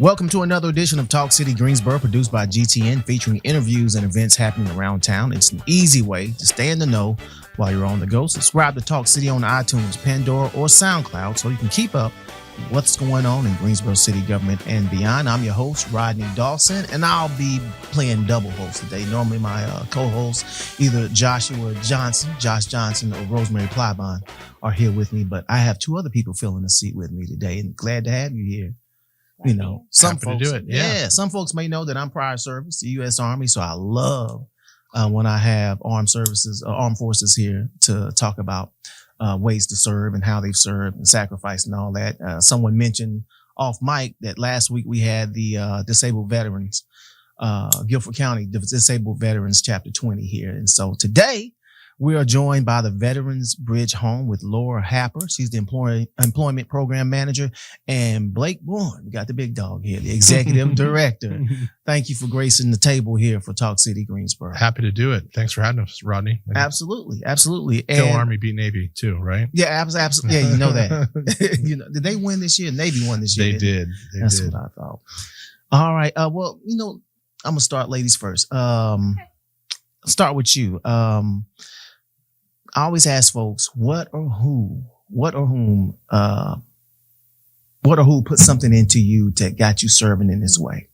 Welcome to another edition of Talk City Greensboro, produced by GTN, featuring interviews and events happening around town. It's an easy way to stay in the know while you're on the go. Subscribe to Talk City on iTunes, Pandora, or SoundCloud so you can keep up with what's going on in Greensboro city government and beyond. I'm your host, Rodney Dawson, and I'll be playing double host today. Normally my co-hosts, either Josh Johnson, or Rosemary Plybon are here with me, but I have two other people filling the seat with me today, and glad to have you here. You know, some folks, some folks may know that I'm prior service, the U.S. Army, so I love when I have armed forces here to talk about ways to serve and how they've served and sacrificed and all that. Someone mentioned off mic that last week we had the disabled veterans, Guilford County Disabled Veterans Chapter 20 here, and so today we are joined by the Veterans Bridge Home with Laura Happer. She's the employment program manager, and Blake Bourn. We got the big dog here, the executive director. Thank you for gracing the table here for Talk City Greensboro. Happy to do it. Thanks for having us, Rodney. Absolutely. Kill Army beat Navy too, right? Yeah, absolutely. Yeah, you know that. Did they win this year? Navy won this year. They did. That's what I thought. All right. Well, I'm gonna start ladies first. Start with you. I always ask folks, what or who put something into you that got you serving in this way?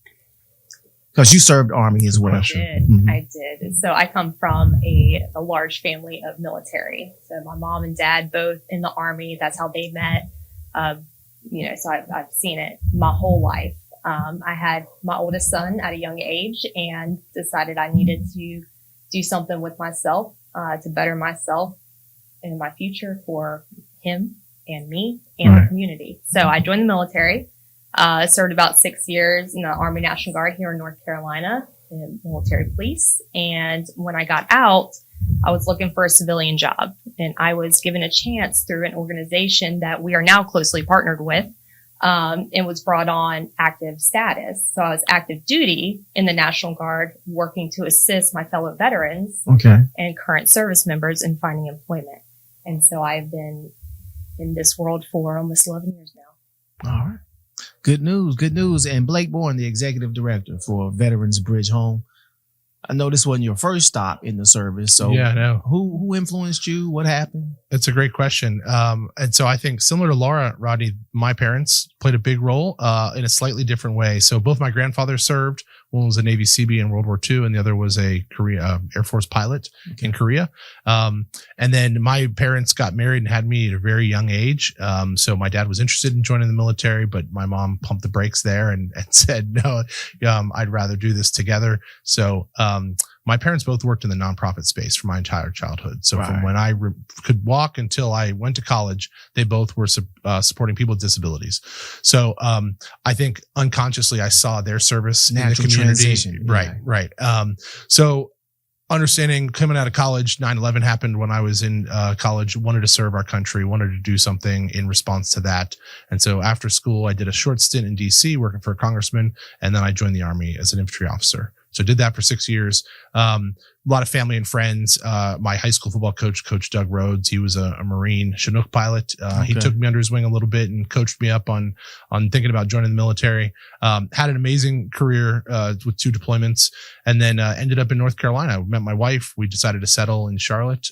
Because you served Army as well. I did. Mm-hmm. I did. So I come from a large family of military. So my mom and dad both in the Army. That's how they met. So I've seen it my whole life. I had my oldest son at a young age and decided I needed to do something with myself to better myself and my future for him and me and the community. So I joined the military, served about 6 years in the Army National Guard here in North Carolina in military police. And when I got out, I was looking for a civilian job, and I was given a chance through an organization that we are now closely partnered with. And was brought on active status. So I was active duty in the National Guard, working to assist my fellow veterans and current service members in finding employment. And so I've been in this world for almost 11 years now. All right. Good news. And Blake Bourn, the executive director for Veterans Bridge Home. I know this wasn't your first stop in the service. So yeah, no. Who influenced you? What happened? It's a great question. And so I think similar to Laura, Rodney, my parents played a big role in a slightly different way. So both my grandfathers served. One was a Navy Seabee in World War II, and the other was a Air Force pilot in Korea. And then my parents got married and had me at a very young age. So my dad was interested in joining the military, but my mom pumped the brakes there and said, no, I'd rather do this together. So my parents both worked in the nonprofit space for my entire childhood. So from when I could walk until I went to college, they both were supporting people with disabilities. So I think unconsciously I saw their service in the community. Transition. Right. So understanding coming out of college, 9/11 happened when I was in college, wanted to serve our country, wanted to do something in response to that. And so after school, I did a short stint in DC working for a congressman, and then I joined the Army as an infantry officer. So did that for 6 years. A lot of family and friends. My high school football coach, Coach Doug Rhodes, he was a Marine Chinook pilot. He took me under his wing a little bit and coached me up on thinking about joining the military. Had an amazing career with 2 deployments, and then ended up in North Carolina. I met my wife. We decided to settle in Charlotte,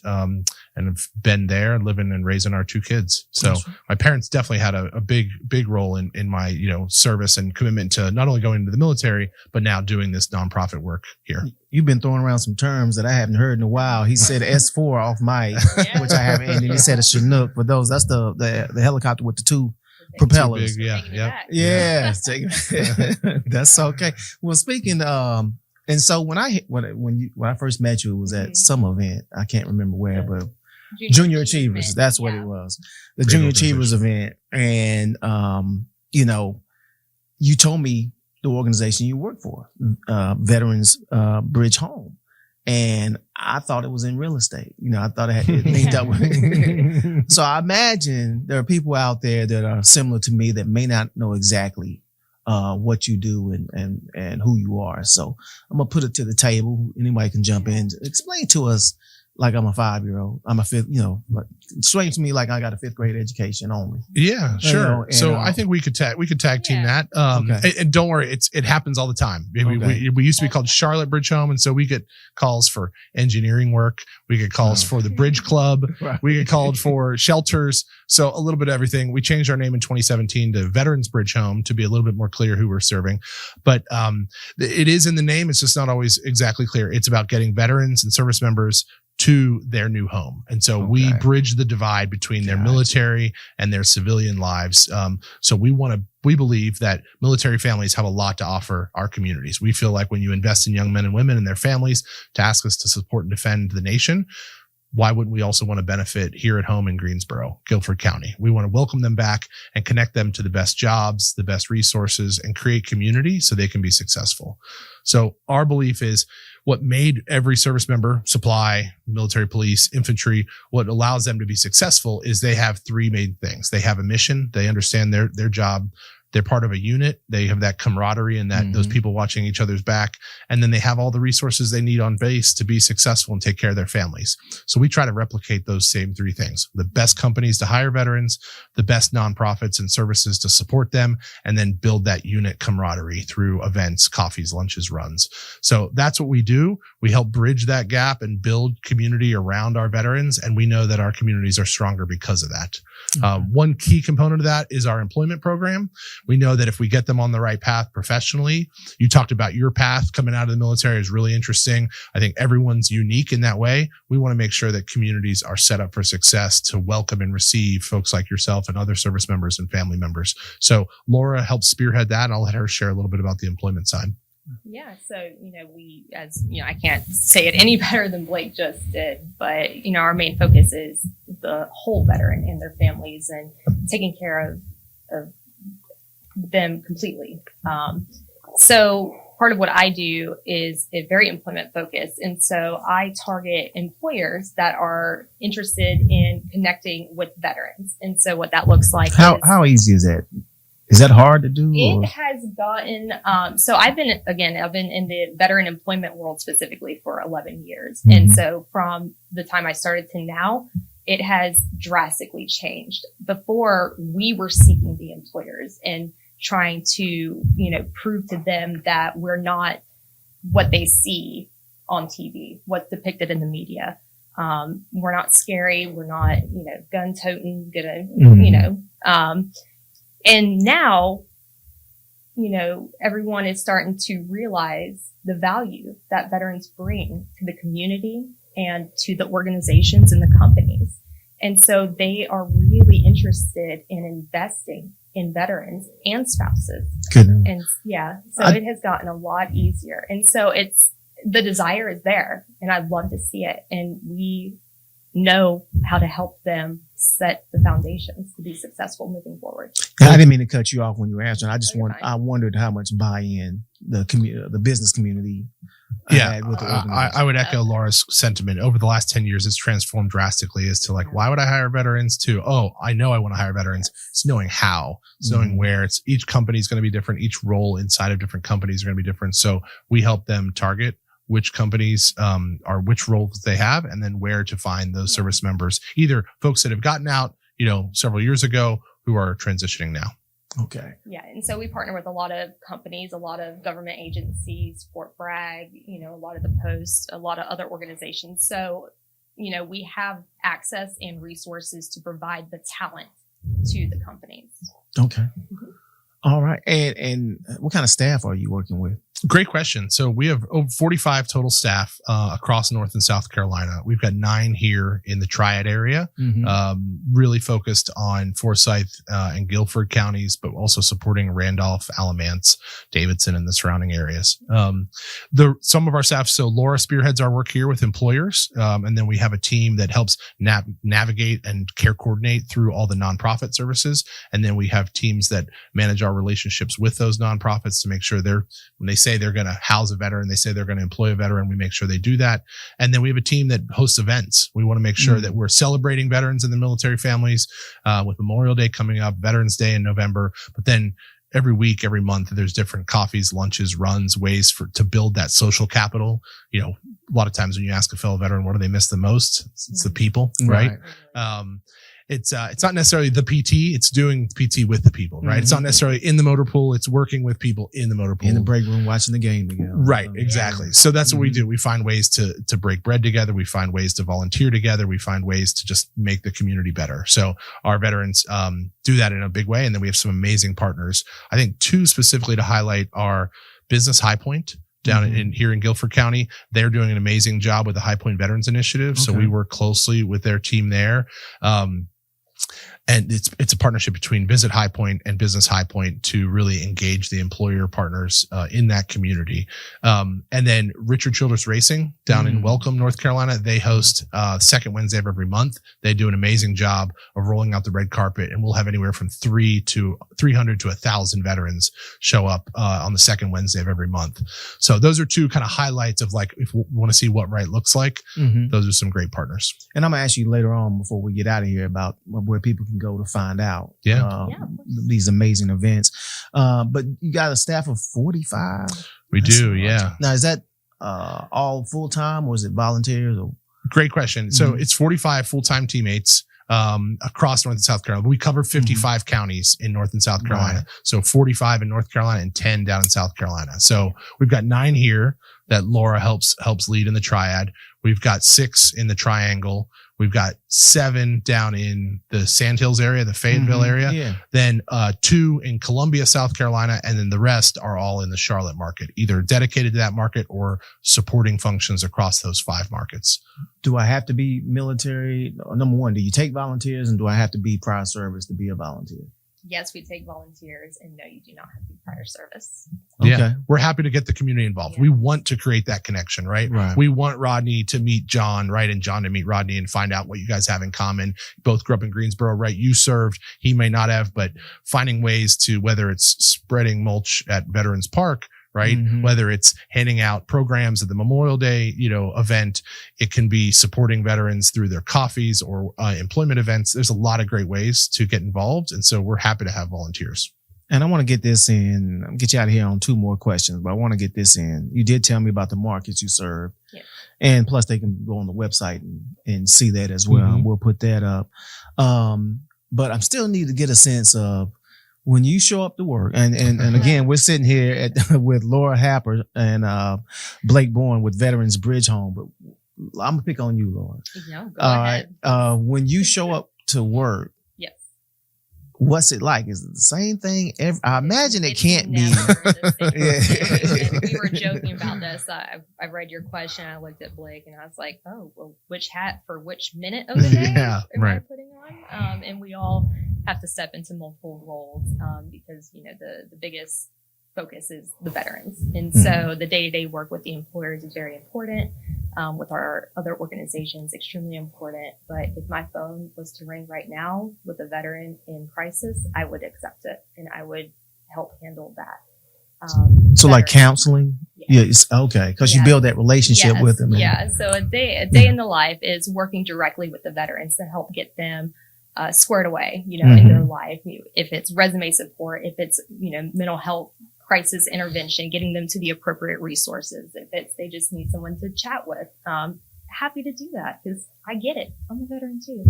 and have been there living and raising our 2 kids. So my parents definitely had a big role in my service and commitment to not only going into the military, but now doing this nonprofit work here. You've been throwing around some terms that I haven't heard in a while. He said S4 off mic, which I haven't. And then he said a Chinook. For those, that's the helicopter with the 2 propellers. Big, yeah. That's okay. Well, speaking, and so when I first met you, it was at some event. I can't remember where, but Junior Achievers. That's what it was. The Junior Achievers event, and you told me the organization you work for, Veterans Bridge Home. And I thought it was in real estate. I thought it had linked up with. So I imagine there are people out there that are similar to me that may not know exactly what you do and who you are. So I'm gonna put it to the table. Anybody can jump in. Explain to us, like I'm a 5-year-old. I'm a fifth, like, explain to me like I got a 5th grade education only. Yeah, sure. And, so I think we could tag team that. And don't worry, it happens all the time. We used to be called Charlotte Bridge Home, and so we get calls for engineering work. We get calls for the Bridge Club. Right. We get called for shelters. So a little bit of everything. We changed our name in 2017 to Veterans Bridge Home to be a little bit more clear who we're serving. But it is in the name. It's just not always exactly clear. It's about getting veterans and service members to their new home. And so we bridge the divide between their military and their civilian lives. So we believe that military families have a lot to offer our communities. We feel like when you invest in young men and women and their families to ask us to support and defend the nation, why wouldn't we also want to benefit here at home in Greensboro, Guilford County? We want to welcome them back and connect them to the best jobs, the best resources, and create community so they can be successful. So our belief is what made every service member, supply, military, police, infantry, what allows them to be successful is they have 3 main things. They have a mission. They understand their job. They're part of a unit. They have that camaraderie and that those people watching each other's back. And then they have all the resources they need on base to be successful and take care of their families. So we try to replicate those same 3 things: the best companies to hire veterans, the best nonprofits and services to support them, and then build that unit camaraderie through events, coffees, lunches, runs. So that's what we do. We help bridge that gap and build community around our veterans. And we know that our communities are stronger because of that. One key component of that is our employment program. We know that if we get them on the right path professionally, you talked about your path coming out of the military is really interesting. I think everyone's unique in that way. We want to make sure that communities are set up for success to welcome and receive folks like yourself and other service members and family members. So Laura helps spearhead that, and I'll let her share a little bit about the employment side. Yeah. So, we, I can't say it any better than Blake just did, but, our main focus is the whole veteran and their families and taking care of them completely. So part of what I do is very employment focused. And so I target employers that are interested in connecting with veterans. And so what that looks like. How easy is that? Is that hard to do? It has gotten, so I've been in the veteran employment world specifically for 11 years. Mm-hmm. And so from the time I started to now, it has drastically changed. Before, we were seeking the employers and trying to, prove to them that we're not what they see on TV, what's depicted in the media. We're not scary. We're not, gun toting, and now, everyone is starting to realize the value that veterans bring to the community and to the organizations and the companies. And so they are really interested in investing in veterans and spouses. Good. And it has gotten a lot easier. And so the desire is there, and I'd love to see it. And we know how to help them set the foundations to be successful moving forward. I didn't mean to cut you off when you were answering. I wondered how much buy-in the business community had with the organization. I would echo Laura's sentiment. Over the last 10 years, it's transformed drastically as to why would I hire veterans? To, I know I want to hire veterans. It's knowing how, it's knowing where. It's each company is going to be different. Each role inside of different companies are going to be different. So we help them target which companies are which roles they have, and then where to find those service members, either folks that have gotten out, several years ago who are transitioning now. Okay. Yeah. And so we partner with a lot of companies, a lot of government agencies, Fort Bragg, a lot of the Post, a lot of other organizations. So, we have access and resources to provide the talent to the companies. Okay. Mm-hmm. All right. And what kind of staff are you working with? Great question. So we have over 45 total staff across North and South Carolina. We've got 9 here in the Triad area, really focused on Forsyth and Guilford counties, but also supporting Randolph, Alamance, Davidson, and the surrounding areas. Some of our staff, so Laura spearheads our work here with employers, and then we have a team that helps navigate and care coordinate through all the nonprofit services, and then we have teams that manage our relationships with those nonprofits to make sure when they say they're going to house a veteran, they say they're going to employ a veteran, we make sure they do that. And then we have a team that hosts events. We want to make sure that we're celebrating veterans and the military families with Memorial Day coming up, Veterans Day in November. But then every week, every month, there's different coffees, lunches, runs, ways to build that social capital. A lot of times when you ask a fellow veteran, what do they miss the most? It's the people, right? It's not necessarily the PT. It's doing PT with the people, right? It's not necessarily in the motor pool. It's working with people in the motor pool, in the break room, watching the game together. Right, exactly. So that's what we do. We find ways to break bread together. We find ways to volunteer together. We find ways to just make the community better. So our veterans do that in a big way, and then we have some amazing partners. I think 2 specifically to highlight are Business High Point. Down here in Guilford County, they're doing an amazing job with the High Point Veterans Initiative. So we work closely with their team there. And it's a partnership between Visit High Point and Business High Point to really engage the employer partners in that community. And then Richard Childress Racing down in Welcome, North Carolina, they host second Wednesday of every month. They do an amazing job of rolling out the red carpet, and we'll have anywhere from 300 to 1,000 veterans show up on the second Wednesday of every month. So those are 2 kind of highlights of like, if we want to see what right looks like, those are some great partners. And I'm gonna ask you later on before we get out of here about where people can go to find out these amazing events. But you got a staff of 45? We do, yeah. Now, is that all full-time, or is it volunteers? Or? Great question. So it's 45 full-time teammates across North and South Carolina. We cover 55 counties in North and South Carolina. Right. So 45 in North Carolina and 10 down in South Carolina. So we've got 9 here that Laura helps lead in the triad. We've got 6 in the triangle. We've got 7 down in the Sandhills area, the Fayetteville area. Then 2 in Columbia, South Carolina, and then the rest are all in the Charlotte market, either dedicated to that market or supporting functions across those 5 markets. Do I have to be military? Number one, do you take volunteers, and do I have to be prior service to be a volunteer? Yes, we take volunteers, and no, you do not have to be prior service. Yeah, we're happy to get the community involved. We want to create that connection, right? We want Rodney to meet John, right? And John to meet Rodney and find out what you guys have in common. Both grew up in Greensboro, right? You served, he may not have, but finding ways to, whether it's spreading mulch at Veterans Park, right? Whether it's handing out programs at the Memorial Day, event, it can be supporting veterans through their coffees or employment events. There's a lot of great ways to get involved. And so we're happy to have volunteers. And I want to get this in, get you out of here on 2 more questions, but I want to get this in. You did tell me about the markets you serve. Yeah. And plus they can go on the website and see that as well. We'll put that up. But I still need to get a sense of, when you show up to work, and again, we're sitting here with Laura Happer and Blake Bourn with Veterans Bridge Home, but I'm gonna pick on you, Laura. No, go ahead. When you show up to work, yes, what's it like? Is it the same thing? I imagine it can't be. And we were joking about this. I read your question. I looked at Blake and I was like, oh, well, which hat for which minute of the day am I putting on? And we all have to step into multiple roles because, the biggest focus is the veterans. And so the day-to-day work with the employers is very important. With our other organizations, extremely important. But if my phone was to ring right now with a veteran in crisis, I would accept it and I would help handle that. So like counseling? Yeah, it's okay. Because you build that relationship with them. Yeah. So a day in the life is working directly with the veterans to help get them squared away, in their life. If it's resume support, if it's, mental health crisis intervention, getting them to the appropriate resources. If it's, they just need someone to chat with, happy to do that because I get it. I'm a veteran too.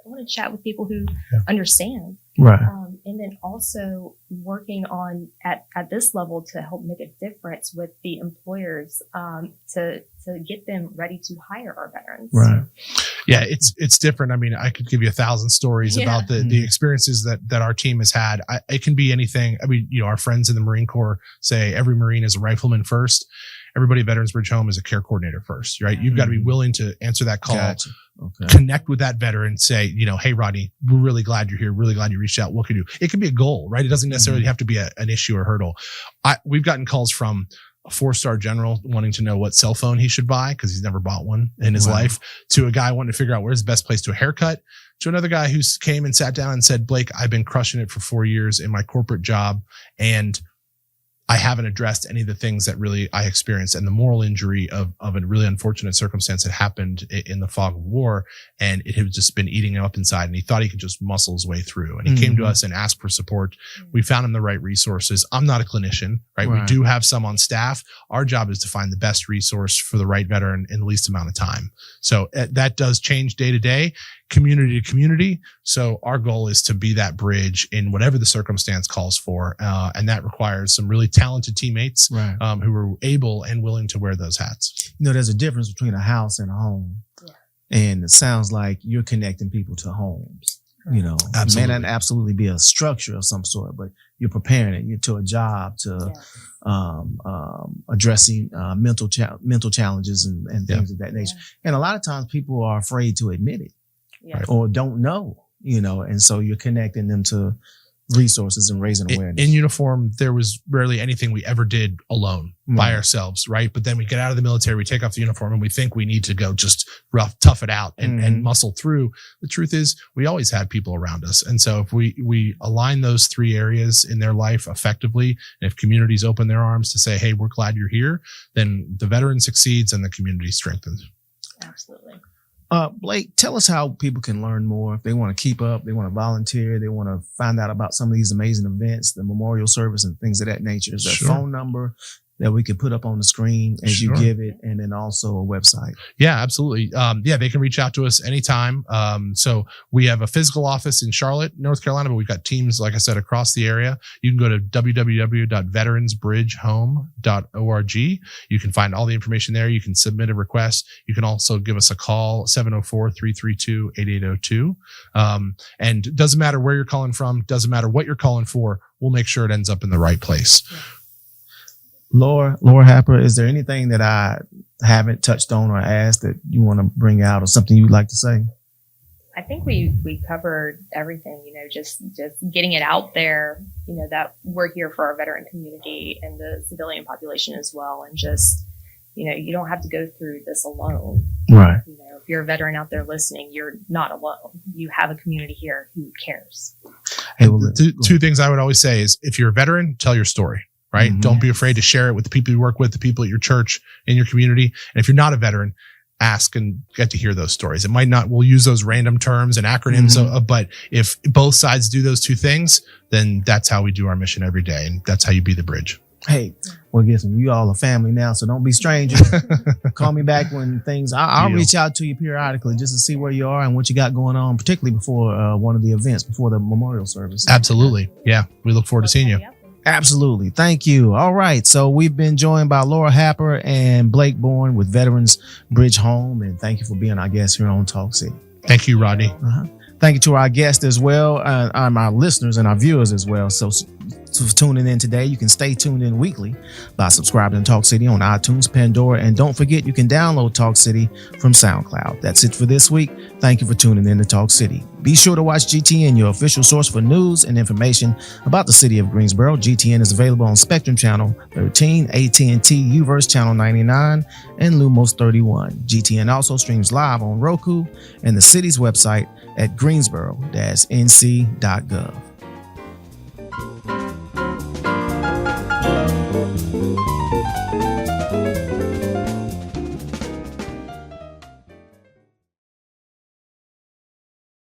I want to chat with people who understand. Right. And then also working on at this level to help make a difference with the employers, to get them ready to hire our veterans. Right. Yeah, it's different. I mean, I could give you 1,000 stories about the experiences that our team has had. It can be anything. I mean, our friends in the Marine Corps say every Marine is a rifleman first. Everybody at Veterans Bridge Home is a care coordinator first, right? You've got to be willing to answer that call, connect with that veteran, say, hey, Rodney, we're really glad you're here. Really glad you reached out. What can you do? It can be a goal, right? It doesn't necessarily have to be an issue or hurdle. We've gotten calls from a 4-star general wanting to know what cell phone he should buy because he's never bought one in his life, to a guy wanting to figure out where's the best place to a haircut, to another guy who came and sat down and said, Blake, I've been crushing it for 4 years in my corporate job, and I haven't addressed any of the things that really I experienced and the moral injury of a really unfortunate circumstance that happened in the fog of war. And it had just been eating him up inside, and he thought he could just muscle his way through. And he came to us and asked for support. We found him the right resources. I'm not a clinician, right? We do have some on staff. Our job is to find the best resource for the right veteran in the least amount of time. So that does change day to day, community to community. So our goal is to be that bridge in whatever the circumstance calls for. And that requires some really talented teammates who are able and willing to wear those hats. You know, there's a difference between a house and a home. Yeah. And it sounds like you're connecting people to homes. You know, absolutely. It may not absolutely be a structure of some sort, but you're preparing it. You're to a job, to addressing mental challenges and things of that nature. And a lot of times people are afraid to admit it or don't know, you know, and so you're connecting them to resources and raising awareness. In uniform, there was rarely anything we ever did alone by ourselves, right? But then we get out of the military, we take off the uniform, and we think we need to go just tough it out and muscle through. The truth is, we always had people around us. And so if we align those three areas in their life effectively, and if communities open their arms to say, hey, we're glad you're here, then the veteran succeeds and the community strengthens. Absolutely. Blake, tell us how people can learn more. If they want to keep up, they want to volunteer, they want to find out about some of these amazing events, the memorial service and things of that nature. Is there a phone number that we could put up on the screen as you give it, and then also a website? Yeah, absolutely. They can reach out to us anytime. So we have a physical office in Charlotte, North Carolina, but we've got teams, like I said, across the area. You can go to www.veteransbridgehome.org. You can find all the information there. You can submit a request. You can also give us a call, 704-332-8802. And it doesn't matter where you're calling from, doesn't matter what you're calling for, we'll make sure it ends up in the right place. Yeah. Laura Happer, is there anything that I haven't touched on or asked that you want to bring out, or something you'd like to say? I think we covered everything, you know, just getting it out there, you know, that we're here for our veteran community and the civilian population as well. And just, you know, you don't have to go through this alone. Right. You know, if you're a veteran out there listening, you're not alone. You have a community here who cares. Hey, well, two things I would always say is, if you're a veteran, tell your story. Right? Mm-hmm. Don't be afraid to share it with the people you work with, the people at your church, in your community. And if you're not a veteran, ask and get to hear those stories. It might not, we'll use those random terms and acronyms, but if both sides do those two things, then that's how we do our mission every day. And that's how you be the bridge. Hey, well, listen, you all are family now, so don't be strangers. Call me back when things, I'll reach out to you periodically just to see where you are and what you got going on, particularly before one of the events, before the memorial service. Absolutely. Yeah. We look forward to seeing you. Absolutely. Thank you. All right. So we've been joined by Laura Happer and Blake Bourn with Veterans Bridge Home. And thank you for being our guest here on Talk City. Thank you, Rodney. Thank you to our guests as well, and our listeners and our viewers as well. So for tuning in today, you can stay tuned in weekly by subscribing to Talk City on iTunes, Pandora, and don't forget you can download Talk City from SoundCloud. That's it for this week. Thank you for tuning in to Talk City. Be sure to watch GTN, your official source for news and information about the city of Greensboro. GTN is available on Spectrum Channel 13, AT&T UVerse Channel 99, and Lumos 31. GTN also streams live on Roku and the city's website at greensboro-nc.gov.